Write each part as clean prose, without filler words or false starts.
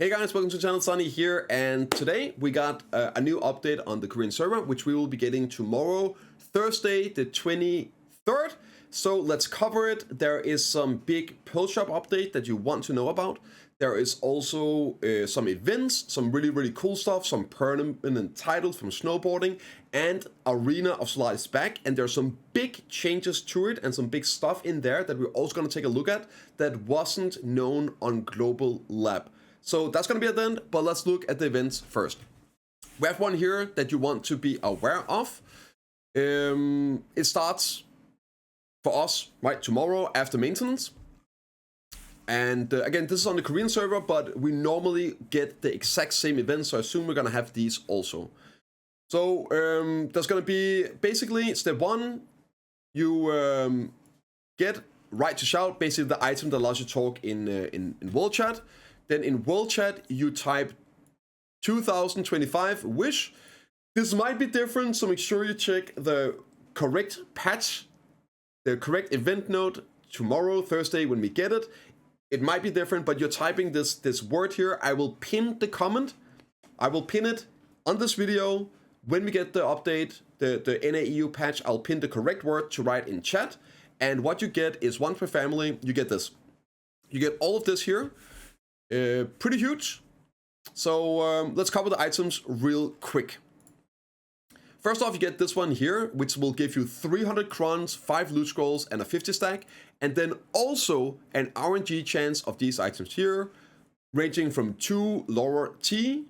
Hey guys, welcome to the channel. Sunny here, and today we got a new update on the Korean server, which we will be getting tomorrow, Thursday the 23rd. So let's cover it. There is some big Pearl Shop update that you want to know about. There is also some events, some really cool stuff, some permanent titles from Snowboarding, and Arena of Solare is back, and there's some big changes to it and some big stuff in there that we're also going to take a look at that wasn't known on Global Lab. So that's going to be at the end, but let's look at the events first. We have one here that you want to be aware of. It starts for us right tomorrow after maintenance. And again, this is on the Korean server, but we normally get the exact same events, so I assume we're going to have these also. So there's going to be basically step one, you get right to shout, basically the item that allows you to talk in world chat. Then in world chat, you type 2025 wish. This might be different, so make sure you check the correct patch, the correct event node tomorrow, Thursday, when we get it. It might be different, but you're typing this word here. I will pin the comment. I will pin it on this video. When we get the update, the NAEU patch, I'll pin the correct word to write in chat. And what you get is one per family. You get this. You get all of this here. Pretty huge. So let's cover the items real quick. First off, you get this one here, which will give you 300 crowns, 5 loot scrolls, and a 50 stack. And then also an RNG chance of these items here, ranging from 2 lower T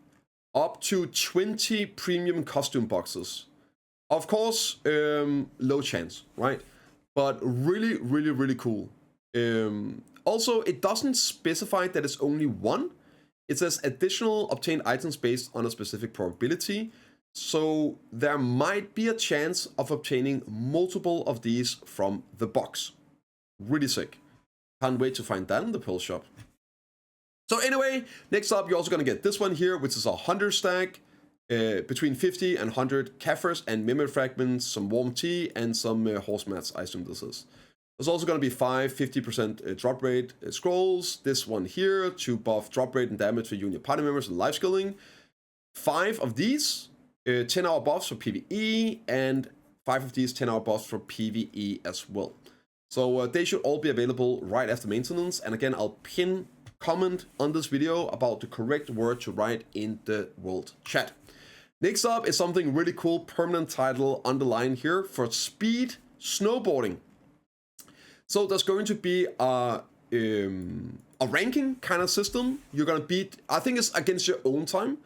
up to 20 premium costume boxes. Of course, low chance, right? But really cool. Also, it doesn't specify that it's only one. It says additional obtained items based on a specific probability. So there might be a chance of obtaining multiple of these from the box. Really sick. Can't wait to find that in the Pearl Shop. So anyway, next up, you're also going to get this one here, which is a 100 stack, between 50 and 100 Kaffers and Mimic Fragments, some Warm Tea, and some Horse Mats, I assume this is. There's also going to be 50% drop rate scrolls. This one here to buff drop rate and damage for you and your party members and life skilling. 5 of these, 10-hour buffs for PvE, and 5 of these 10-hour buffs for PvE as well. So they should all be available right after maintenance. And again, I'll pin comment on this video about the correct word to write in the world chat. Next up is something really cool, permanent title on the line here for speed snowboarding. So there's going to be a ranking kind of system. You're going to beat, I think it's against your own time,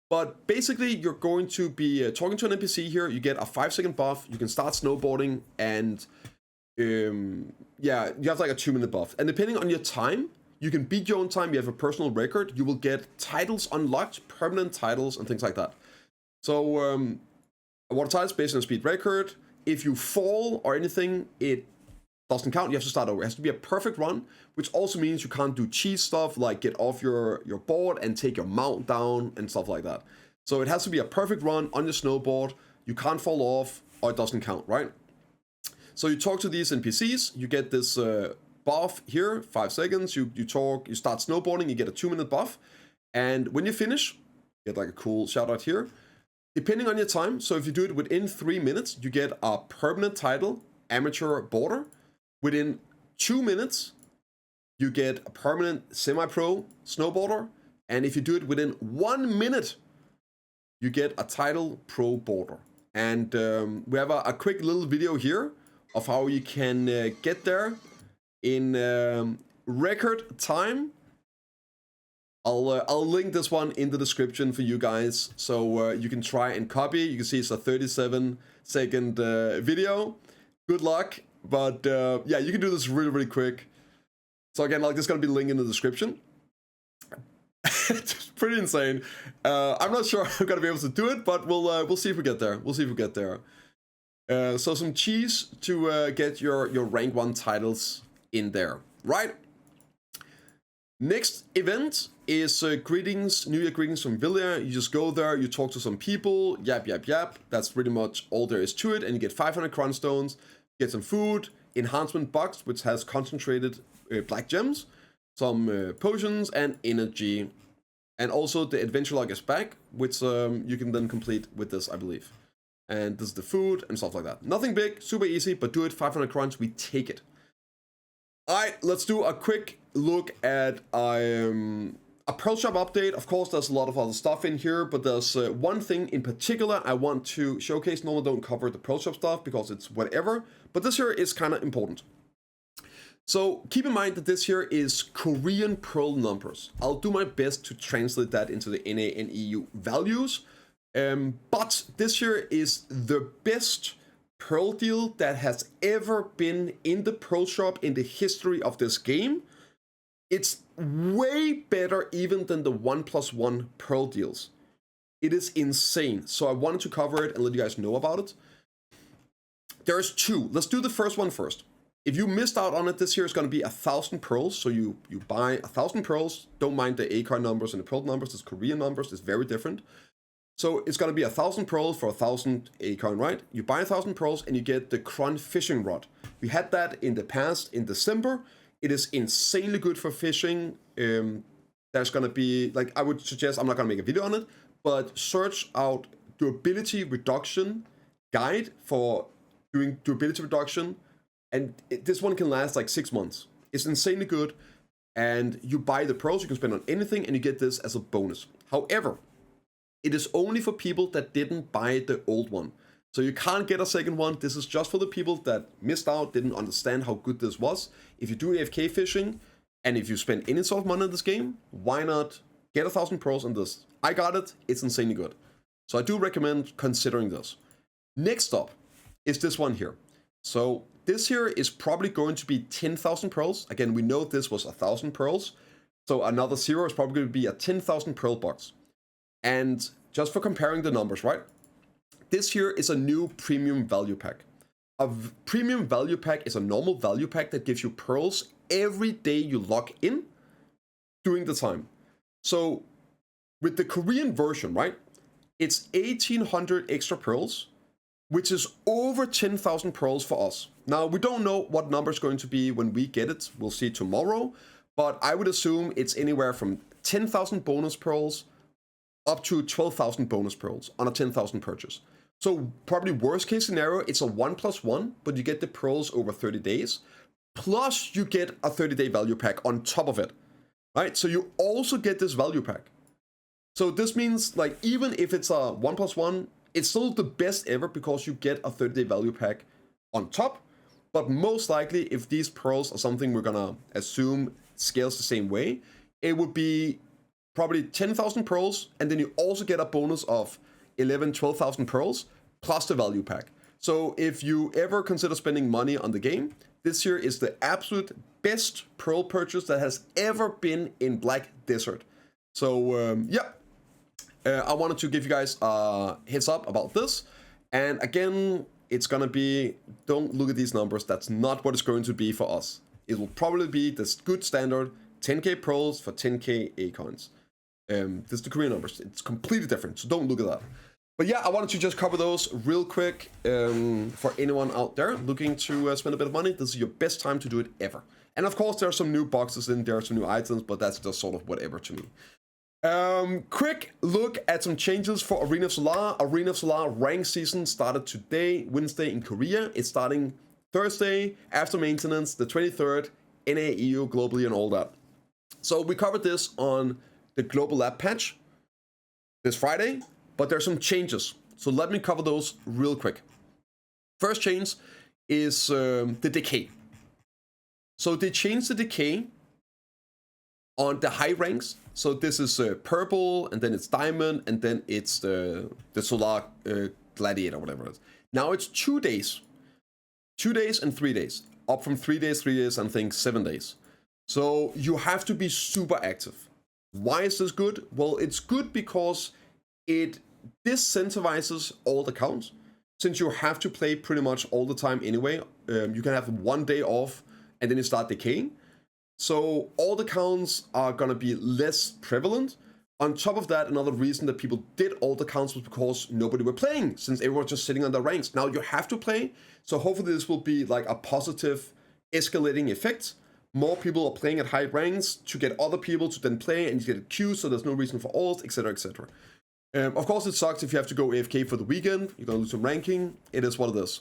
but basically you're going to be talking to an NPC here. You get a 5-second buff. You can start snowboarding, and yeah, you have like a 2-minute buff. And depending on your time, you can beat your own time. You have a personal record. You will get titles unlocked, permanent titles, and things like that. So a water title is based on a speed record. If you fall or anything, it doesn't count. You have to start over. It has to be a perfect run, which also means you can't do cheese stuff like get off your board and take your mount down and stuff like that. So it has to be a perfect run on your snowboard. You can't fall off or it doesn't count, right? So you talk to these NPCs. You get this buff here, 5 seconds. You talk, you start snowboarding, you get a 2-minute buff. And when you finish, you get like a cool shout out here. Depending on your time, so if you do it within 3 minutes, you get a permanent title, amateur border. Within 2 minutes, you get a permanent semi-pro snowboarder. And if you do it within 1 minute, you get a title pro border. And we have a quick little video here of how you can get there in record time. I'll link this one in the description for you guys, so you can try and copy. You can see it's a 37-second video. Good luck. But yeah, you can do this really quick. So again, like, this is gonna be linked in the description. It's pretty insane. I'm not sure I'm gonna be able to do it, but we'll see if we get there. We'll see if we get there. So some cheese to get your rank 1 titles in there, right? Next event is greetings, New Year greetings from Villa. You just go there, you talk to some people, yap. That's pretty much all there is to it, and you get 500 crown stones. Get some food, enhancement box, which has concentrated black gems, some potions, and energy. And also the adventure log is back, which you can then complete with this, I believe. And this is the food and stuff like that. Nothing big, super easy, but do it. 500 crunch, we take it. All right, let's do a quick look at a Pearl Shop update. Of course, there's a lot of other stuff in here, but there's one thing in particular I want to showcase. Normally don't cover the Pearl Shop stuff because it's whatever, but this here is kind of important. So keep in mind that this here is Korean Pearl numbers. I'll do my best to translate that into the NA and EU values, but this here is the best Pearl deal that has ever been in the Pearl Shop in the history of this game. It's way better even than the 1+1 Pearl deals. It is insane. So I wanted to cover it and let you guys know about it. There's two. Let's do the first one first. If you missed out on it, this here is going to be 1,000 pearls. So you buy 1,000 pearls. Don't mind the ACAR numbers and the pearl numbers. It's Korean numbers. It's very different. So it's going to be 1,000 pearls for 1,000 ACAR, right? You buy 1,000 pearls and you get the Kron fishing rod. We had that in the past in December. It is insanely good for fishing. There's going to be, like, I would suggest, I'm not going to make a video on it, but search out durability reduction guide for doing durability reduction. And this one can last like 6 months. It's insanely good. And you buy the pearls, you can spend on anything, and you get this as a bonus. However, it is only for people that didn't buy the old one. So you can't get a second one. This is just for the people that missed out, didn't understand how good this was. If you do AFK fishing, and if you spend any sort of money in this game, why not get 1,000 pearls on this? I got it. It's insanely good. So I do recommend considering this. Next up is this one here. So this here is probably going to be 10,000 pearls. Again, we know this was 1,000 pearls. So another 0 is probably going to be a 10,000 pearl box. And just for comparing the numbers, right? This here is a new premium value pack. A premium value pack is a normal value pack that gives you pearls every day you log in during the time. So with the Korean version, right? It's 1,800 extra pearls, which is over 10,000 pearls for us. Now, we don't know what number is going to be when we get it. We'll see tomorrow. But I would assume it's anywhere from 10,000 bonus pearls up to 12,000 bonus pearls on a 10,000 purchase. So probably worst case scenario, it's a 1+1, but you get the pearls over 30 days. Plus you get a 30-day value pack on top of it, right? So you also get this value pack. So this means, like, even if it's a 1+1, it's still the best ever because you get a 30-day value pack on top. But most likely, if these pearls are something we're gonna assume scales the same way, it would be probably 10,000 pearls, and then you also get a bonus of 12,000 pearls plus the value pack. So if you ever consider spending money on the game, this here is the absolute best pearl purchase that has ever been in Black Desert. So yeah, I wanted to give you guys a heads up about this. And again, it's gonna be, don't look at these numbers. That's not what it's going to be for us. It will probably be this good standard 10k pearls for 10k acons. This is the Korean numbers. It's completely different, so don't look at that. But yeah, I wanted to just cover those real quick for anyone out there looking to spend a bit of money. This is your best time to do it ever. And of course, there are some new boxes in there, some new items, but that's just sort of whatever to me. Quick look at some changes for Arena of Solare. Arena of Solare rank season started today, Wednesday in Korea. It's starting Thursday after maintenance, the 23rd, NA, EU, globally, and all that. So we covered this on the global lab patch this Friday, but there's some changes. So let me cover those real quick. First change is the decay. So they changed the decay on the high ranks. So this is purple, and then it's diamond, and then it's the Solar Gladiator, whatever it is. Now it's 2 days. 2 days and 3 days. Up from 3 days, and I think 7 days. So you have to be super active. Why is this good? Well, it's good because it disincentivizes all accounts. Since you have to play pretty much all the time anyway, you can have 1 day off and then you start decaying. So all the counts are going to be less prevalent. On top of that, another reason that people did all the counts was because nobody were playing, since everyone was just sitting on their ranks. Now you have to play, so hopefully this will be like a positive escalating effect. more people are playing at high ranks to get other people to then play, and you get a queue, so there's no reason for ult, etc, etc. Of course, it sucks if you have to go AFK for the weekend. You're going to lose some ranking. It is what it is.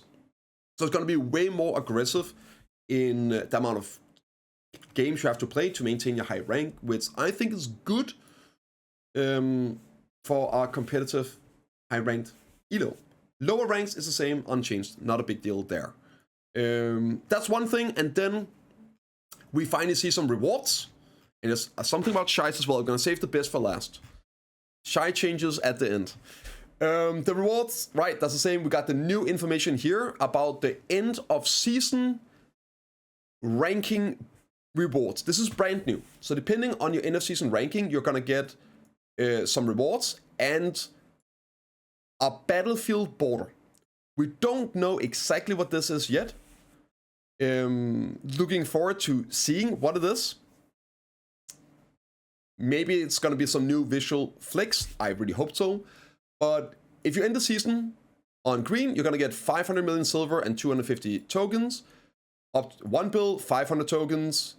So it's going to be way more aggressive in the amount of games you have to play to maintain your high rank, which I think is good for our competitive high-ranked elo. Lower ranks is the same, unchanged. Not a big deal there. That's one thing, and then we finally see some rewards. And there's something about Shai's as well. I'm going to save the best for last. Shai changes at the end. The rewards, right, that's the same. We got the new information here about the end of season ranking rewards. This is brand new. So depending on your end of season ranking, you're going to get some rewards and a battlefield border. We don't know exactly what this is yet. Looking forward to seeing what it is. Maybe it's going to be some new visual flicks. I really hope so. But if you end the season on green, you're going to get 500 million silver and 250 tokens. Up 1 bill, 500 tokens.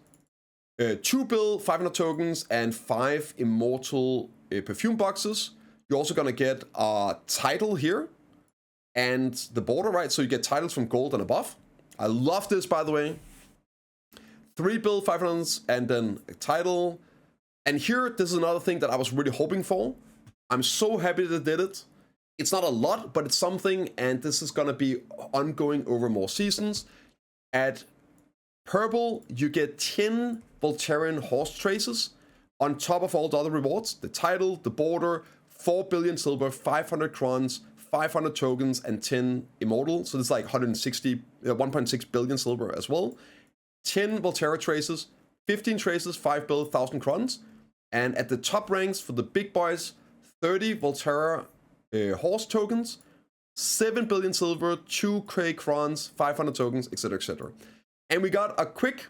2 bill, 500 tokens, and 5 immortal perfume boxes. You're also going to get a title here and the border, right? So you get titles from gold and above. I love this, by the way. 3 bill, 500, and then a title. And here, this is another thing that I was really hoping for. I'm so happy that they did it. It's not a lot, but it's something, and this is going to be ongoing over more seasons. At purple, you get 10 Voltarian horse traces on top of all the other rewards. The title, the border, 4 billion silver, 500 crowns, 500 tokens, and 10 immortal. So it's like 1.6 billion silver as well. 10 Voltara traces, 15 traces, 5 bill, 1,000 crowns. And at the top ranks for the big boys, 30 Voltara horse tokens, 7 billion silver, 2 Cray crowns, 500 tokens, etc, etc. And we got a quick...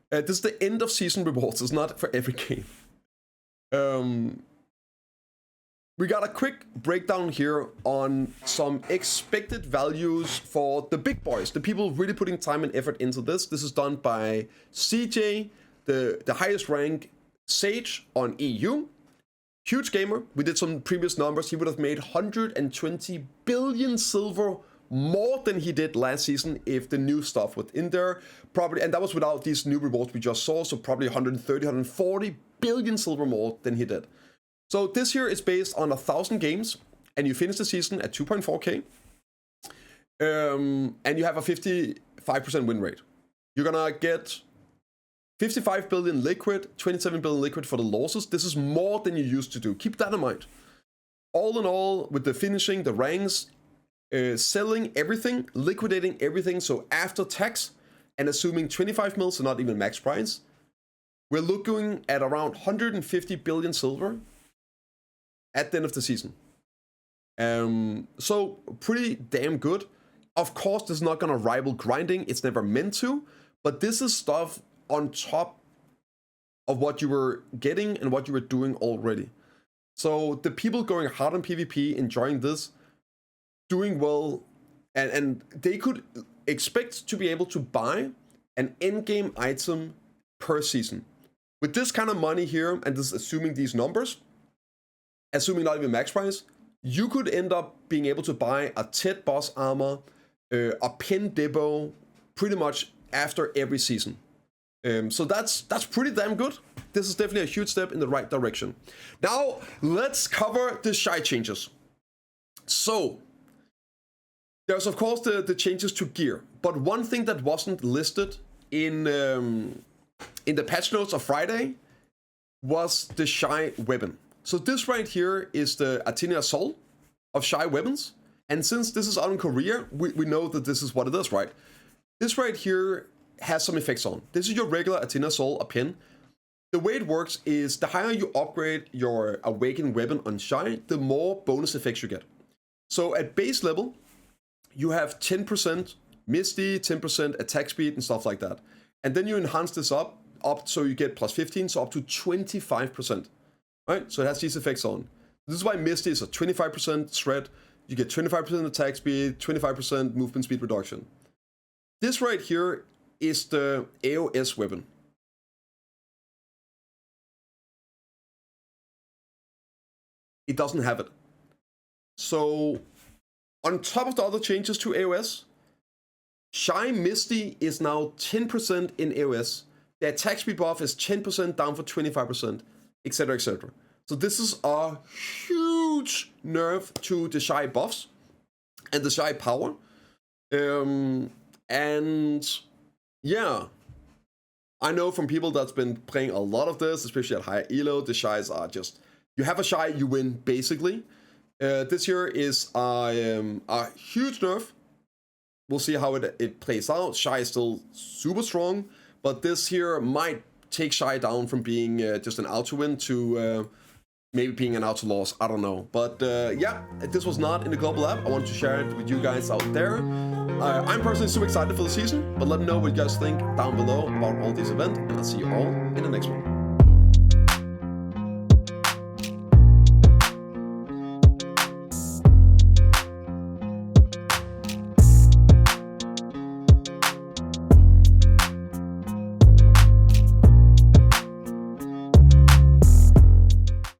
this is the end of season rewards. It's not for every game. We got a quick breakdown here on some expected values for the big boys, the people really putting time and effort into this. This is done by CJ, the highest rank Sage on EU. Huge gamer. We did some previous numbers. He would have made 120 billion silver more than he did last season if the new stuff was in there. Probably, and that was without these new rewards we just saw, so probably 130, 140 billion silver more than he did. So this here is based on 1,000 games, and you finish the season at 2.4k, and you have a 55% win rate. You're gonna get 55 billion liquid, 27 billion liquid for the losses. This is more than you used to do. Keep that in mind. All in all, with the finishing, the ranks, selling everything, liquidating everything, so after tax, and assuming 25 mil, so not even max price, we're looking at around 150 billion silver at the end of the season. So pretty damn good. Of course, this is not gonna rival grinding. It's never meant to, but this is stuff on top of what you were getting and what you were doing already. So the people going hard on PvP, enjoying this, doing well, and they could expect to be able to buy an in-game item per season. With this kind of money here, and this assuming these numbers, assuming not even max price, you could end up being able to buy a Ted boss armor, a pin debo, pretty much after every season. So that's pretty damn good. This is definitely a huge step in the right direction. Now, let's cover the Shai changes. So, there's of course the changes to gear, but one thing that wasn't listed in the patch notes of Friday was the Shai weapon. So this right here is the Athena Soul of Shai weapons, and since this is out in Korea, we know that this is what it is, right? This right here has some effects on. This is your regular Athena Soul, a pin. The way it works is the higher you upgrade your awakened weapon on Shai, the more bonus effects you get. So at base level, you have 10% Misty, 10% attack speed and stuff like that. And then you enhance this up so you get plus 15, so up to 25%. Right? So it has these effects on. This is why Misty is a 25% shred. You get 25% attack speed, 25% movement speed reduction. This right here is the AoS weapon. It doesn't have it. So, on top of the other changes to AoS, Shai Misty is now 10% in AoS. The attack speed buff is 10% down for 25%, etc, etc. So this is a huge nerf to the Shai buffs and the Shai power. And yeah, I know from people that's been playing a lot of this, especially at higher elo, the Shais are just, you have a Shai, you win basically. This here is a huge nerf. We'll see how it plays out. Shai is still super strong, but this here might take Shai down from being just an auto win to maybe being an auto loss. I don't know. But yeah, this was not in the global app. I wanted to share it with you guys out there. I'm personally super excited for the season, but let me know what you guys think down below about all these events, and I'll see you all in the next one.